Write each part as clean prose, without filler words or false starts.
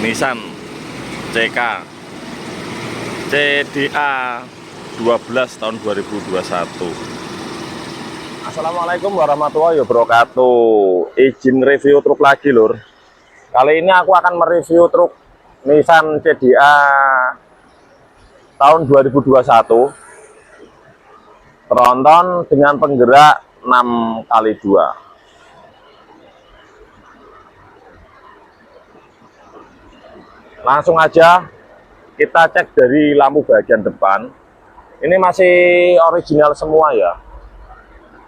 Nissan CK CDA 12 tahun 2021. Assalamualaikum warahmatullahi wabarakatuh. Izin review truk lagi lur. Kali ini aku akan mereview truk Nissan CDA tahun 2021 tronton dengan penggerak 6x2. Langsung aja kita cek dari lampu bagian depan. Ini masih original semua ya,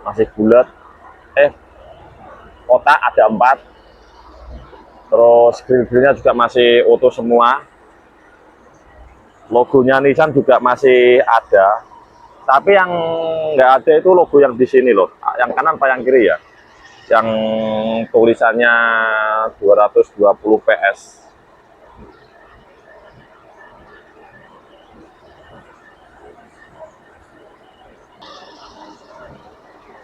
masih bulat. Kotak ada 4. Terus grill-grillnya juga masih utuh semua. Logonya Nissan juga masih ada. Tapi yang nggak ada itu logo yang di sini loh. Yang kanan apa yang kiri ya? Yang tulisannya 220 PS.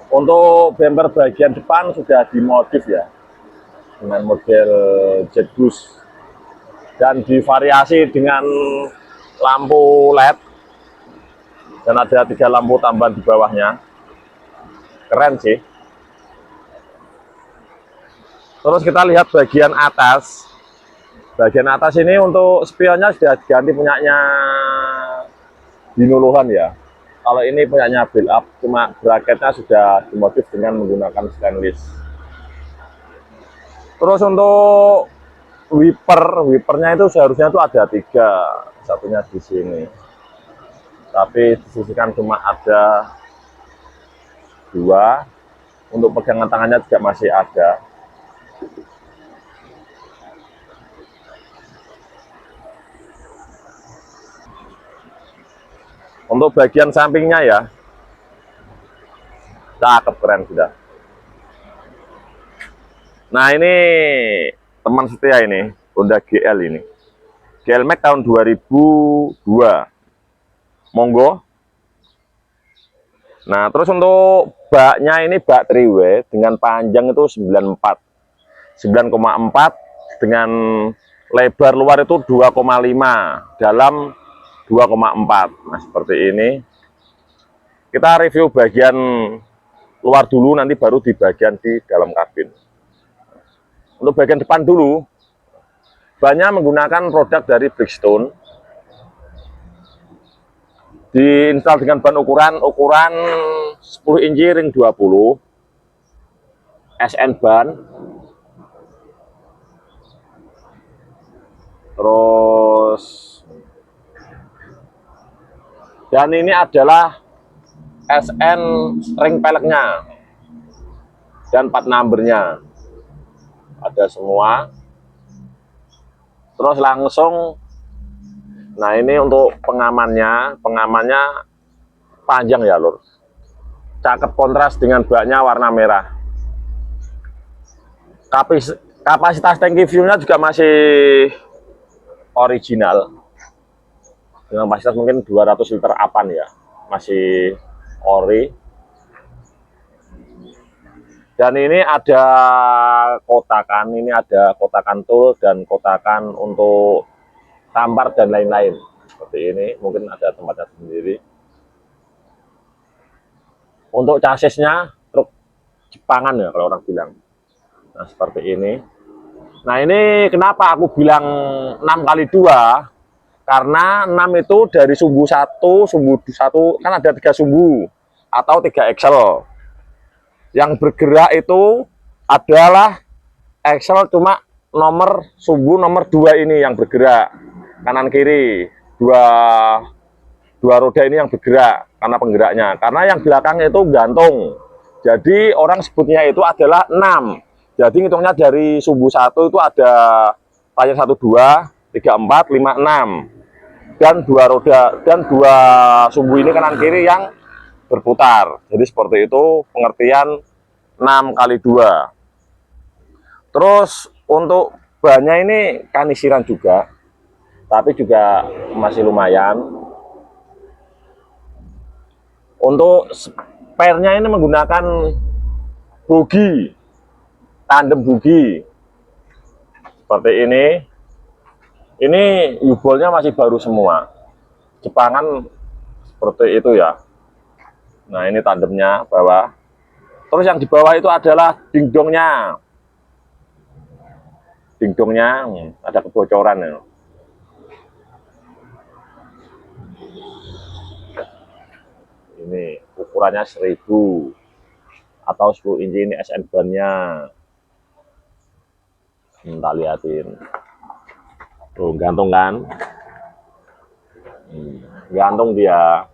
Untuk bumper bagian depan sudah dimodif ya, dengan model jet boost dan divariasi dengan lampu LED, dan ada 3 lampu tambahan di bawahnya. Keren sih. Terus kita lihat bagian atas. Bagian atas ini untuk spionnya sudah diganti punyanya Dino Lohan ya. Kalau ini punyanya build up, cuma bracketnya sudah dimodif dengan menggunakan stainless. Terus untuk wipernya itu seharusnya itu ada 3, satunya di sini. Tapi disisikan cuma ada 2. Untuk pegangan tangannya juga masih ada. Untuk bagian sampingnya ya, cakep, keren sudah. Nah ini teman setia ini, Honda GL ini. GL Max tahun 2002. Monggo. Nah terus untuk baknya ini bak 3W dengan panjang itu 9,4 dengan lebar luar itu 2,5, dalam 2,4. Nah seperti ini. Kita review bagian luar dulu, nanti baru di bagian di dalam kabin. Untuk bagian depan dulu, bannya menggunakan produk dari Bridgestone. Diinstal dengan ban ukuran 10 inci ring 20 SN ban. Terus dan ini adalah SN ring peleknya dan plat numbernya ada semua. Terus langsung, nah ini untuk pengamannya panjang ya lur, cakep, kontras dengan baknya warna merah. Kapasitas tangki fuelnya juga masih original dengan kapasitas mungkin 200 liter apan ya, masih ori. Dan ini ada kotakan, tool dan kotakan untuk tampar dan lain-lain. Seperti ini, mungkin ada tempatnya sendiri. Untuk chassisnya truk Jepangan ya kalau orang bilang. Nah seperti ini. Nah ini kenapa aku bilang 6x2, karena 6 itu dari sumbu 1 kan ada 3 sumbu atau 3 axle. Yang bergerak itu adalah axle, cuma sumbu nomor 2 ini yang bergerak, kanan kiri dua roda ini yang bergerak karena penggeraknya. Karena yang belakang itu gantung, jadi orang sebutnya itu adalah 6. Jadi ngitungnya dari sumbu 1 itu ada layar 1, 2, 3, 4, 5, 6 dan 2 roda dan 2 sumbu ini kanan kiri yang berputar. Jadi seperti itu pengertian 6x2. Terus untuk bannya ini kanisiran juga, tapi juga masih lumayan. Untuk spare-nya ini menggunakan bogi, tandem bogi seperti ini. Ini U-bolnya masih baru semua. Jepangan seperti itu ya. Nah, ini tandemnya bawah. Terus yang di bawah itu adalah dingdongnya. Dingdongnya ada kebocoran ya. Ini ukurannya 1000 atau 10 inci, ini SN ban-nya. Tak liatin. Tuh, gantung kan? Gantung dia.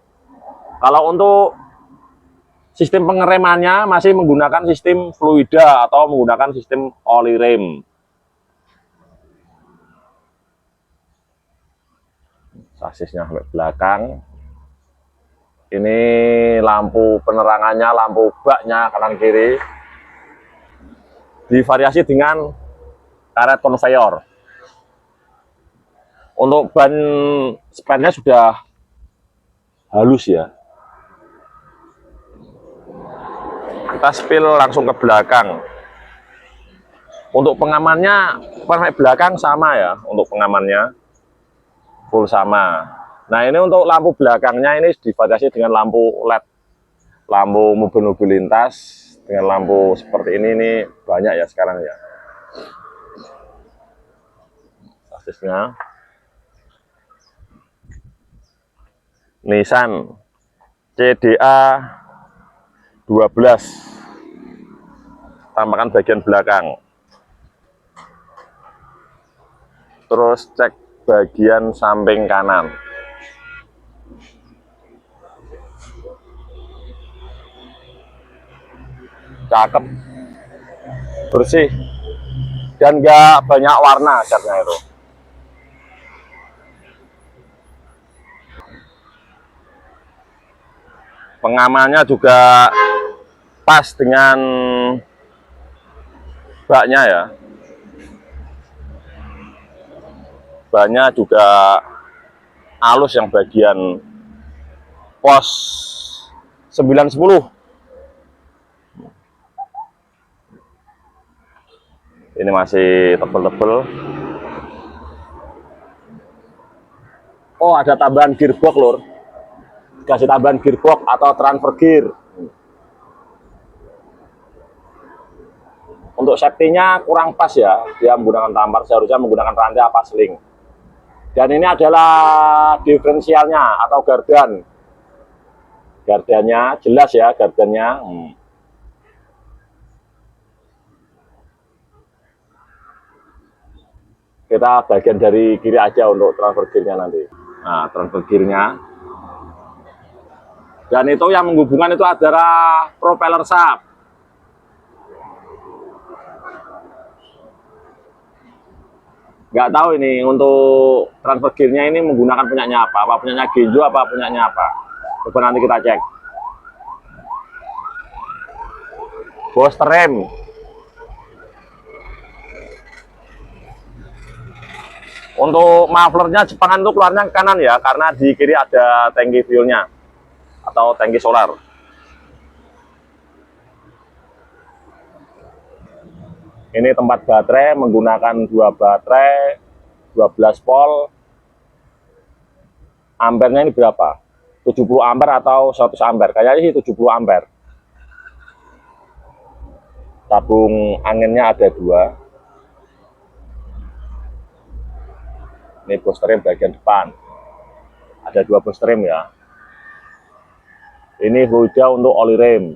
Kalau untuk sistem pengeremannya masih menggunakan sistem fluida atau menggunakan sistem oli rem. Sasisnya sampai belakang. Ini lampu penerangannya, lampu baknya kanan kiri divariasi dengan karet konveyor. Untuk ban spannya sudah halus ya. Kita spill langsung ke belakang. Untuk pengamannya sampai belakang sama ya. Untuk pengamannya full sama. Nah, ini untuk lampu belakangnya ini divariasi dengan lampu LED, lampu mobil-mobil lintas dengan lampu seperti ini banyak ya sekarang ya. Sasisnya Nissan CDA 12, tampakan bagian belakang. Terus cek bagian samping kanan. Cakep, bersih, dan nggak banyak warna catnya itu. Pengamannya juga pas dengan baknya ya. Baknya juga halus yang bagian pos 910. Ini masih tebel-tebel. Oh, ada tambahan gearbox lur. Kasih tambahan gearbox atau transfer gear. Untuk safety-nya kurang pas ya. Dia menggunakan tampar, seharusnya menggunakan rantai apa sling. Dan ini adalah diferensialnya atau gardan. Gardannya jelas ya, gardannya. Kita bagian dari kiri aja untuk transfer gear-nya nanti. Nah, transfer gear-nya. Dan itu yang menghubungkan itu adalah propeller shaft. Nggak tahu ini untuk transfer gear-nya ini menggunakan punyanya apa punyanya Genjo, apa punyanya apa. Coba nanti kita cek. Booster rem. Untuk mufflernya Jepangan itu keluarnya ke kanan ya, karena di kiri ada tangki fuelnya atau tangki solar. Ini tempat baterai, menggunakan 2 baterai 12 volt. Ampernya ini berapa? 70 ampere atau 100 ampere? Kayaknya sih 70 ampere. Tabung anginnya ada 2. Ini booster rem bagian depan. Ada 2 booster rem ya. Ini fluida untuk oli rem.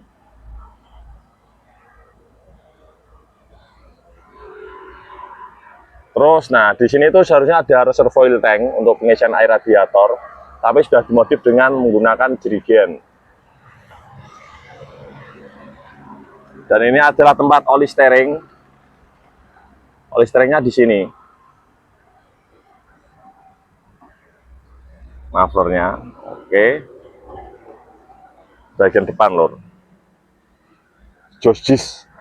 Terus, nah di sini tuh seharusnya ada reservoir tank untuk pengisian air radiator, tapi sudah dimodif dengan menggunakan jerigen. Dan ini adalah tempat oli steering. Oli steeringnya di sini. Mufflernya, oke. Bagian depan lor. Josjis.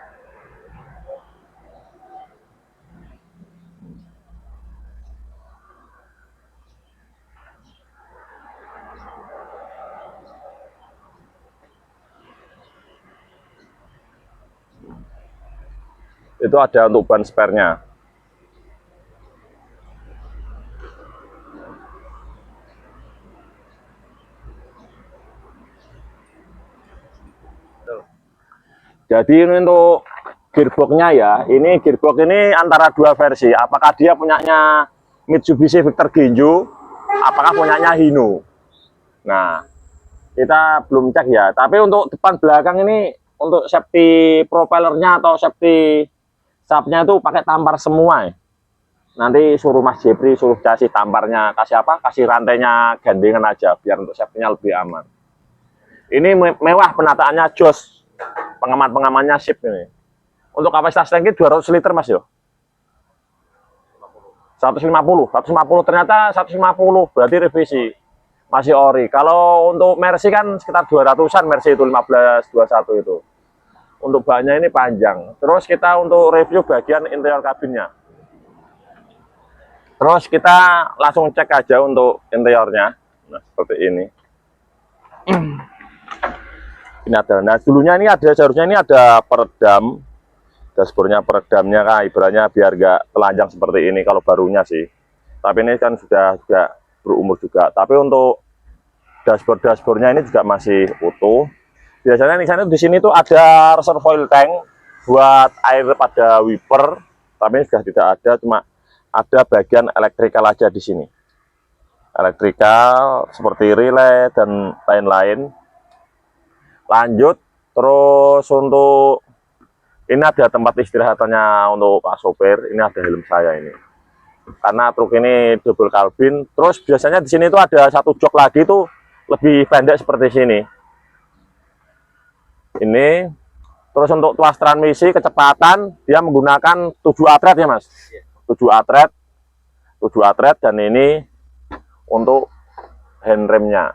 Itu ada untuk ban spare-nya. Jadi ini untuk gearboxnya ya, ini gearbox ini antara dua versi. Apakah dia punyanya Mitsubishi Victor Genjo, apakah punyanya Hino. Nah, kita belum cek ya. Tapi untuk depan belakang ini, untuk safety propellernya atau safety sapnya itu pakai tampar semua ya. Nanti suruh Mas Jepri, suruh kasih tamparnya, kasih apa? Kasih rantainya gandengan aja, biar untuk safety-nya lebih aman. Ini mewah penataannya, jos. Pengaman-pengamannya sip ini. Untuk kapasitas tangki 200 liter Mas yo. 150 ternyata 150 berarti revisi. Masih ori. Kalau untuk Mercy kan sekitar 200-an Mercy itu 1521 itu. Untuk baknya ini panjang. Terus kita untuk review bagian interior kabinnya. Terus kita langsung cek aja untuk interiornya. Nah, seperti ini. Ini ada. Nah, dulunya ini ada, seharusnya ini ada peredam. Dashboardnya, peredamnya kan ibaratnya biar nggak telanjang seperti ini kalau barunya sih. Tapi ini kan sudah berumur juga. Tapi untuk dashboardnya ini juga masih utuh. Biasanya di sini tuh ada reservoir tank buat air pada wiper. Tapi ini sudah tidak ada, cuma ada bagian elektrikal aja di sini. Elektrikal seperti relay dan lain-lain. Lanjut, terus untuk ini ada tempat istirahatannya untuk Pak sopir. Ini ada helm saya ini. Karena truk ini double kabin. Terus biasanya di sini tuh ada satu jok lagi tuh lebih pendek seperti sini. Ini. Terus untuk tuas transmisi kecepatan dia menggunakan 7 atret ya Mas. 7 atret. 7 atret dan ini untuk handremnya.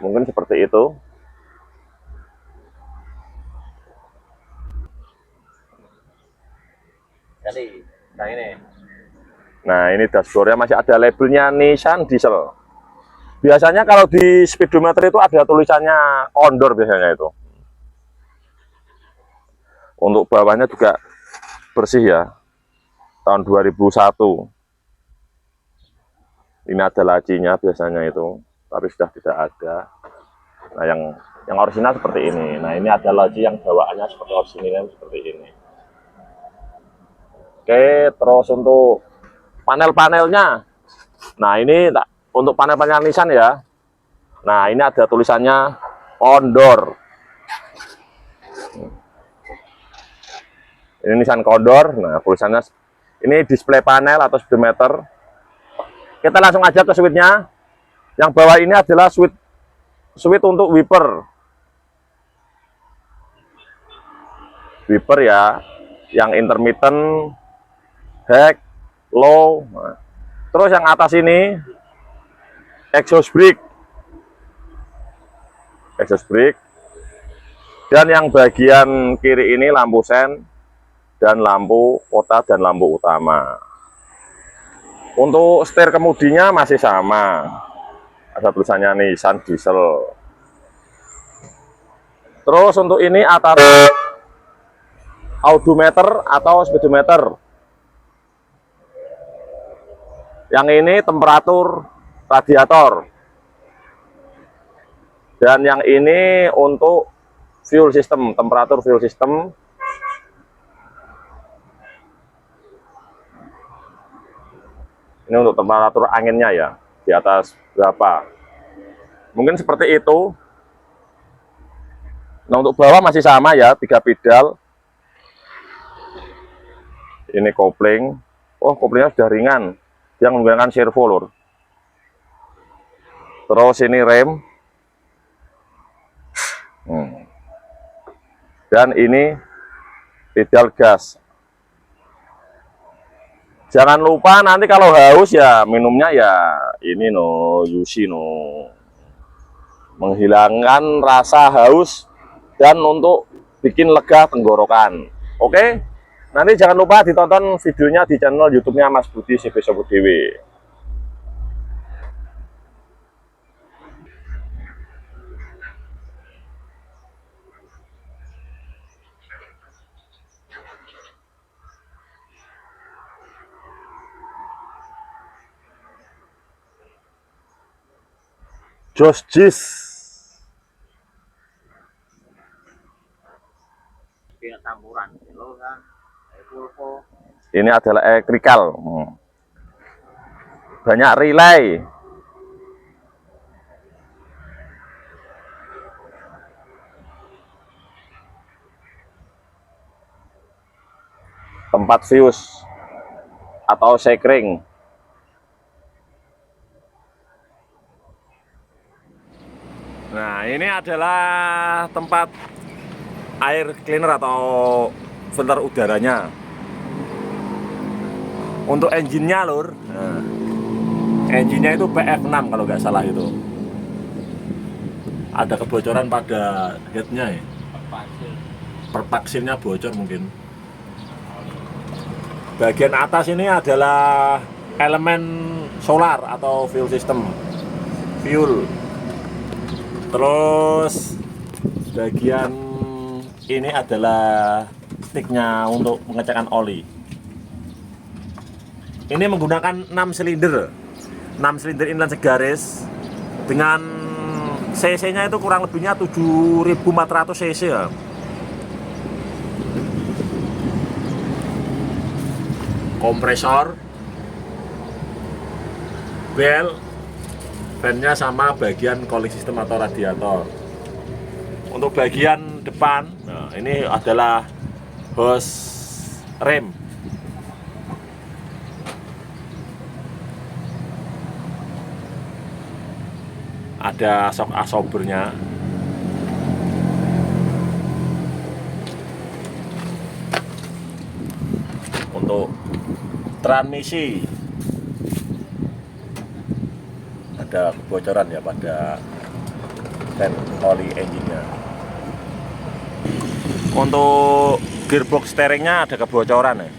Mungkin seperti itu. Jadi, Nah ini dashboardnya masih ada labelnya Nissan Diesel. Biasanya kalau di speedometer itu ada tulisannya Condor biasanya itu. Untuk bawahnya juga bersih ya. Tahun 2001. Ini ada lacinya biasanya itu, tapi sudah tidak ada. Nah yang orisinal seperti ini. Nah ini ada laci yang bawaannya seperti orisinal seperti ini. Oke, terus untuk panel-panelnya. Nah, ini untuk panel-panel Nissan ya. Nah, ini ada tulisannya Condor. Ini Nissan Condor. Nah, tulisannya ini display panel atau speedometer. Kita langsung aja ke switch-nya. Yang bawah ini adalah switch untuk wiper. Wiper ya, yang intermittent, high, low. Nah, terus yang atas ini exhaust brake. Dan yang bagian kiri ini lampu sen dan lampu kota dan lampu utama. Untuk setir kemudinya masih sama. Ada tulisannya Nissan Diesel. Terus untuk ini atas odometer atau speedometer. Yang ini temperatur radiator. Dan yang ini untuk fuel system, temperatur fuel system. Ini untuk temperatur anginnya ya, di atas berapa. Mungkin seperti itu. Nah untuk bawah masih sama ya, 3 pedal. Ini kopling. Oh koplingnya sudah ringan. Dia menggunakan servo lur. Terus ini rem. Dan ini pedal gas. Jangan lupa nanti kalau haus ya minumnya ya ini no, Yusi no. Menghilangkan rasa haus dan untuk bikin lega tenggorokan. Oke? Nanti jangan lupa ditonton videonya di channel YouTube-nya Mas Budi CV Sobut Dewi. Jos Jis. Ini adalah elektrikal. Banyak relay. Tempat fuse atau sekring. Nah, ini adalah tempat air cleaner atau filter udaranya. Untuk engine-nya, Lur. Nah, engine-nya itu PF6 kalau nggak salah itu. Ada kebocoran pada headnya ya. Perpaksinnya bocor mungkin. Bagian atas ini adalah elemen solar atau fuel system. Fuel. Terus bagian ini adalah sticknya untuk pengecekan oli. Ini menggunakan 6 silinder. 6 silinder inline segaris dengan cc-nya itu kurang lebihnya 7.400 cc ya. Kompresor, bel, fan-nya sama bagian cooling system atau radiator. Untuk bagian depan, nah ini adalah hose rem. Ada shock absorbernya. Untuk transmisi ada kebocoran ya pada fan oli engine-nya. Untuk gearbox steeringnya ada kebocoran ya.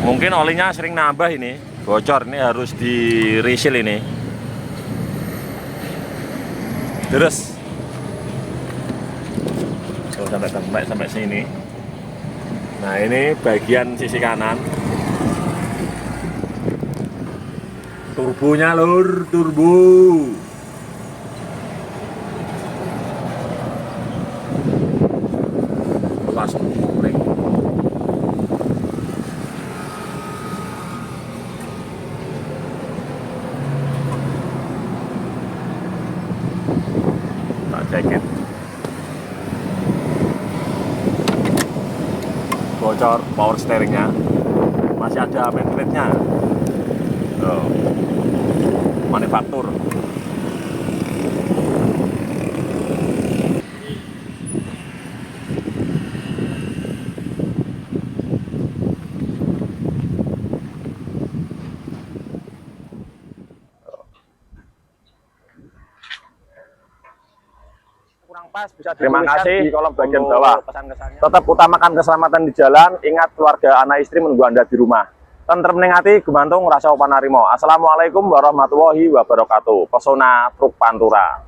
Mungkin olinya sering nambah ini, bocor, ini harus di reseal ini. Terus sampai sini. Nah, ini bagian sisi kanan. Turbonya, Lur, turbo. Luas kuring. Tak cekin. Bocor power steeringnya, masih ada main plate-nya. Oh, manufaktur. Kurang pas bisa Terima dituliskan kasih di kolom bagian untuk bawah pesan-kesannya. Tetap utamakan keselamatan di jalan. Ingat keluarga, anak istri menunggu Anda di rumah. Tentrem ning ati, gumantung rasa panarimo. Assalamualaikum warahmatullahi wabarakatuh. Pesona Truk Pantura.